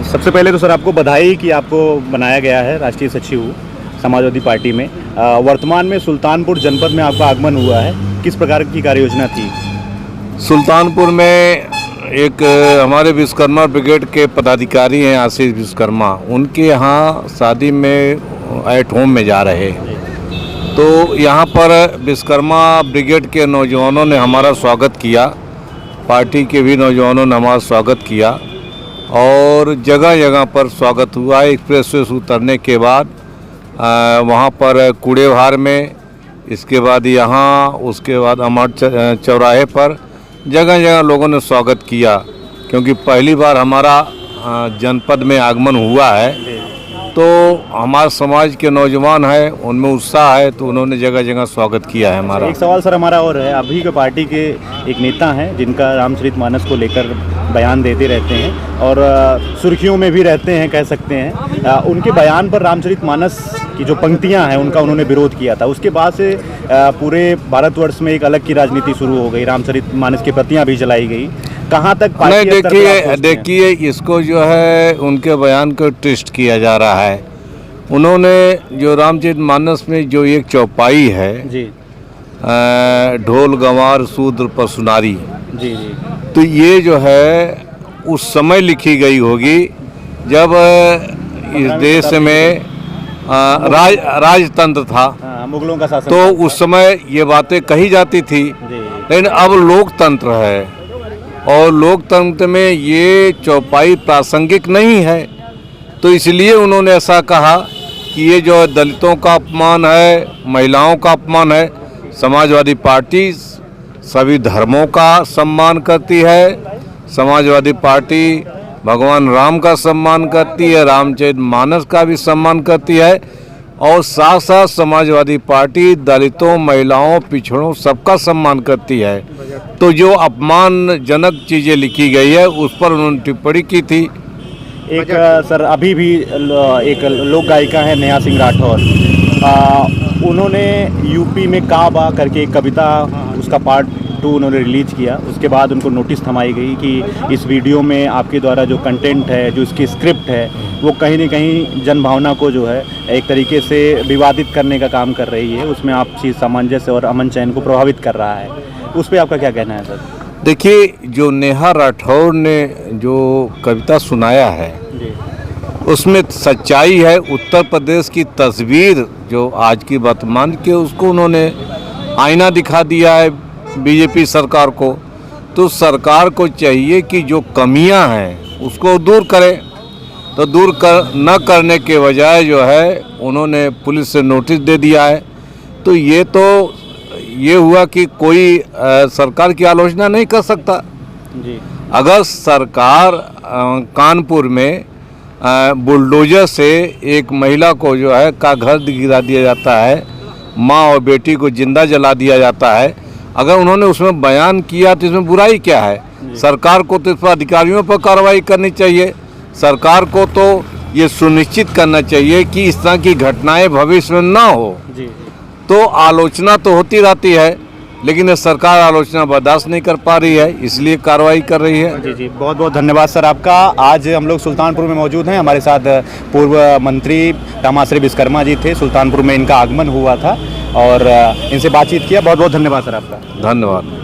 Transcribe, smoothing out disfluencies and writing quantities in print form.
सबसे पहले तो सर आपको बधाई कि आपको बनाया गया है राष्ट्रीय सचिव समाजवादी पार्टी में। वर्तमान में सुल्तानपुर जनपद में आपका आगमन हुआ है, किस प्रकार की कार्य योजना थी? सुल्तानपुर में एक हमारे विश्वकर्मा ब्रिगेड के पदाधिकारी हैं आशीष विश्वकर्मा, उनके यहाँ शादी में एट होम में जा रहे, तो यहाँ पर विश्वकर्मा ब्रिगेड के नौजवानों ने हमारा स्वागत किया, पार्टी के भी नौजवानों ने हमारा स्वागत किया और जगह जगह पर स्वागत हुआ। एक्सप्रेस से उतरने के बाद वहाँ पर कूड़ेभार में, इसके बाद यहाँ, उसके बाद अमर चौराहे पर जगह जगह लोगों ने स्वागत किया, क्योंकि पहली बार हमारा जनपद में आगमन हुआ है। तो हमारे समाज के नौजवान हैं, उनमें उत्साह है, तो उन्होंने जगह जगह स्वागत किया है हमारा। एक सवाल सर हमारा और है, अभी के पार्टी के एक नेता हैं जिनका रामचरितमानस को लेकर बयान देते रहते हैं और सुर्खियों में भी रहते हैं कह सकते हैं। उनके बयान पर रामचरितमानस की जो पंक्तियां हैं उनका उन्होंने विरोध किया था, उसके बाद से पूरे भारतवर्ष में एक अलग की राजनीति शुरू हो गई, रामचरितमानस की प्रतियां भी जलाई गई। कहाँ तक नहीं, देखिए इसको जो है उनके बयान को ट्विस्ट किया जा रहा है। उन्होंने जो रामचरितमानस में जो एक चौपाई है जी, ढोल गंवार शूद्र पशुनारी, जी जी, तो ये जो है उस समय लिखी गई होगी जब इस देश में राजतंत्र था, मुगलों का शासन, तो उस समय ये बातें कही जाती थी। लेकिन अब लोकतंत्र है और लोकतंत्र में ये चौपाई प्रासंगिक नहीं है, तो इसलिए उन्होंने ऐसा कहा कि ये जो दलितों का अपमान है, महिलाओं का अपमान है। समाजवादी पार्टी सभी धर्मों का सम्मान करती है, समाजवादी पार्टी भगवान राम का सम्मान करती है, रामचरितमानस का भी सम्मान करती है और साथ साथ समाजवादी पार्टी दलितों, महिलाओं, पिछड़ों सबका सम्मान करती है। तो जो अपमानजनक चीज़ें लिखी गई है उस पर उन्होंने टिप्पणी की थी। एक सर अभी भी एक लोक गायिका है नेहा सिंह राठौर, उन्होंने यूपी में काबा करके एक कविता, उसका पार्ट 2 उन्होंने रिलीज किया, उसके बाद उनको नोटिस थमाई गई कि इस वीडियो में आपके द्वारा जो कंटेंट है, जो इसकी स्क्रिप्ट है, वो कहीं न कहीं जनभावना को जो है एक तरीके से विवादित करने का काम कर रही है, उसमें आपसी सामंजस्य और अमन चैन को प्रभावित कर रहा है। उस पर आपका क्या कहना है सर? देखिए, जो नेहा राठौर ने जो कविता सुनाया है उसमें सच्चाई है। उत्तर प्रदेश की तस्वीर जो आज की वर्तमान के, उसको उन्होंने आईना दिखा दिया है बीजेपी सरकार को। तो सरकार को चाहिए कि जो कमियां हैं उसको दूर करे, तो न करने के बजाय जो है उन्होंने पुलिस से नोटिस दे दिया है। तो ये हुआ कि कोई सरकार की आलोचना नहीं कर सकता जी। अगर सरकार कानपुर में बुलडोजर से एक महिला को जो है का घर गिरा दिया जाता है, माँ और बेटी को जिंदा जला दिया जाता है, अगर उन्होंने उसमें बयान किया तो इसमें बुराई क्या है? सरकार को तो इस पर अधिकारियों पर कार्रवाई करनी चाहिए। सरकार को तो ये सुनिश्चित करना चाहिए कि इस तरह की घटनाएं भविष्य में ना हो। तो आलोचना तो होती रहती है, लेकिन सरकार आलोचना बर्दाश्त नहीं कर पा रही है, इसलिए कार्रवाई कर रही है। जी जी, बहुत बहुत धन्यवाद सर आपका। आज हम लोग सुल्तानपुर में मौजूद हैं, हमारे साथ पूर्व मंत्री रामाश्री विश्वकर्मा जी थे, सुल्तानपुर में इनका आगमन हुआ था और इनसे बातचीत किया। बहुत बहुत धन्यवाद सर आपका। धन्यवाद।